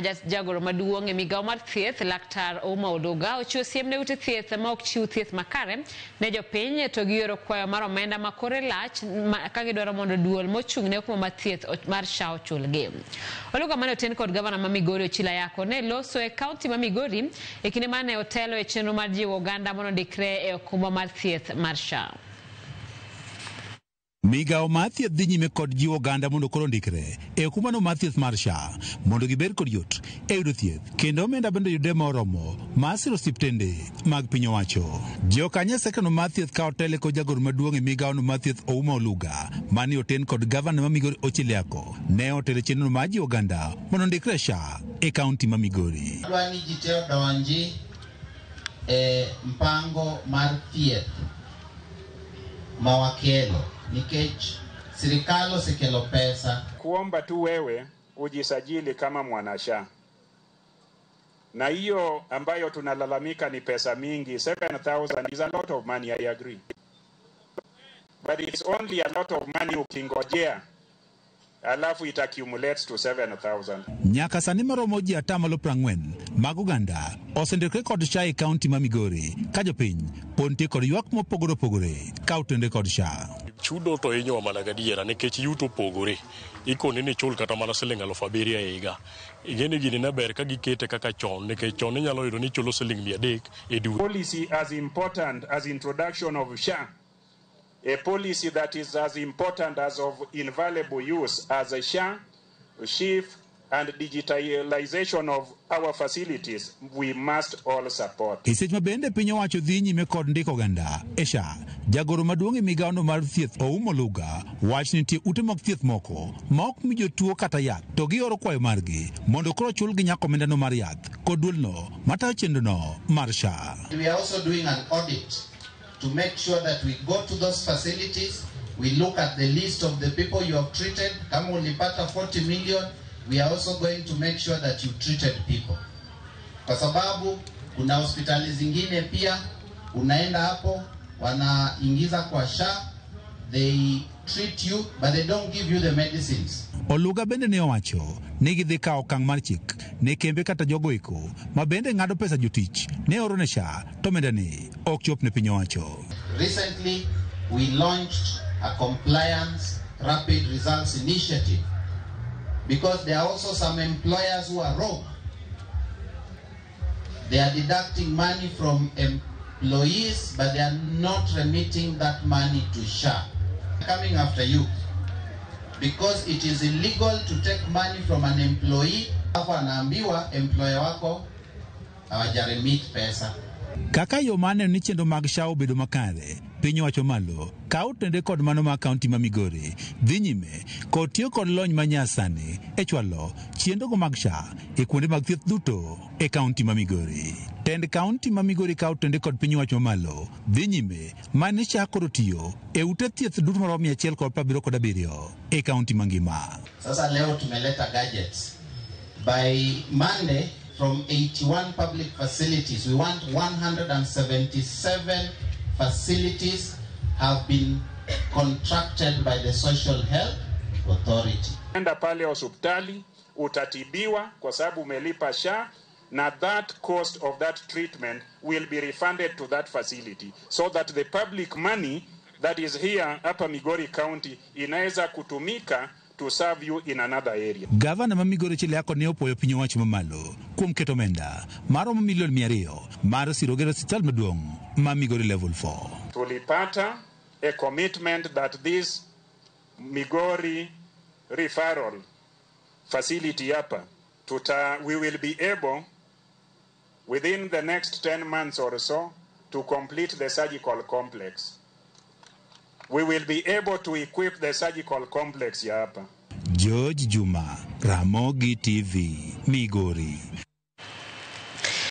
jagoro maduong' e migawo mar thieth Laktar Ouma Oluga ochiwo siem ne ute thieth ma ok chiw thieth makare ne jopiny to gioro kwayo mar omenda ma kore lach ka gidwaro mondo duol mochung' ne kuma mar thieth mar SHA ochulgi. Oluga mane oten kod gavana ma Migori Ochilo Ayacko ne loso e kaunti ma Migori e kinde mane otelo e chenro mar jiwo oganda mondo ndikre e okumba mar thieth mar SHA. Migawo mar thieth dhi nyime kod jiwo oganda mondo koro ndikre e okumba mar thieth mar SHA mondo gibed kod yot e yudo thieth kendo omenda bende yude moromo mar siro osiptende mag piny owacho. Jokanyo sekretari mar thieth ka otelo kod jagoro maduong' e migawo mar thieth Ouma Oluga mane oten kod gavana ma Migori Ochilo Ayacko ne otelo chenro mar jiwo oganda mondo ndikre e SHA e kaunti ma Migori. Adwani ji te odonji e mpango mar thieth ma wakelo nikech serikali osekelo pesa. Kuomba tu wewe ujisajili kama mwana SHA. Na hiyo ambayo tunalalamika ni pesa mingi, 7,000 is a lot of money, I agree. But it's only a lot of money ukingojea, alafu it accumulates to 7,000. Nyaka sani maromo ji 40 mag oganda osendikre kod SHA e kaunti ma Migori ka jopiny ponte kod ywak mopogore opogore ka otende kod SHA. Chudo to inyo mana gadiera nikech yuto pogore ikone ni chul kata mana siling 7,000 e higa. Igeni gini na ber ka gikete kaka chon nikech chon inyalo yudo ni chulo siling 300 e dwe. Policy as important as introduction of SHA, a policy that is as important as of invaluable use as a SHA, SHIF, and digitalization of our facilities, we must all support. Isech mabende piny owacho dhi nyime kod ndiko oganda e SHA. Jagoro maduong' e migawo mar thieth Ouma Oluga wach ni nitie ute mag thieth moko ma ok mi jotuo kata yath to gioro kwayo margi mondo koro chulgi nyaka omendano mar yath kod duolno matayo chenrono mar SHA. We are also doing an audit to make sure that we go to those facilities, we look at the list of the people you have treated. Kama ulipata 40 million, we are also going to make sure that you treated people. Kwa sababu kuna hospitali zingine pia unaenda hapo wanaingiza kwa SHA, they treat you but they don't give you the medicines. Oluga bende ne owacho ni gidhi kawo okang' mar chik ne kembe kata jogo eko ma bende ng'ado pesa jotich ne oro ne SHA to omendani ok chop ne piny owacho. Recently we launched a compliance rapid results initiative because there are also some employers who are rogue. They are deducting money from employees but they are not remitting that money to SHA. Coming after you because it is illegal to take money from an employee. Hapo anaambiwa employer wako hawajaremit pesa. Kaka yo mane ni chenro mag SHA obedo makare piny owacho malo ka otende kod mano ma kaunti ma Migori dhi nyime kod tiyo kod lony manyasani e chwalo chenrogo mag SHA e kuonde mag thieth duto e kaunti ma Migori. Tend kaunti ma Migori ka otende kod piny owacho malo dhi nyime mane SHA koro tiyo e ute thieth duto maromo 177 e kaunti mangima. Sasa leo tumeleta gadgets. By Monday, from 81 public facilities, we want 177 facilities have been contracted by the Social Health Authority. Enda pale hospitali utatibiwa kwa sababu umelipa SHA na that cost of that treatment will be refunded to that facility so that the public money that is here hapa Migori County inaweza kutumika to serve you in another area. Gavana ma Migori Ochilo Ayacko ne opoyo piny owacho mamalo kuom keto omenda maromo milion 200 mar siro gero hospital maduong' ma Migori level 4. Tulipata a commitment that this Migori referral facility hapa we will be able within the next 10 months or so to complete the surgical complex. We will be able to equip the surgical complex hapa. George Juma, Ramogi TV, Migori.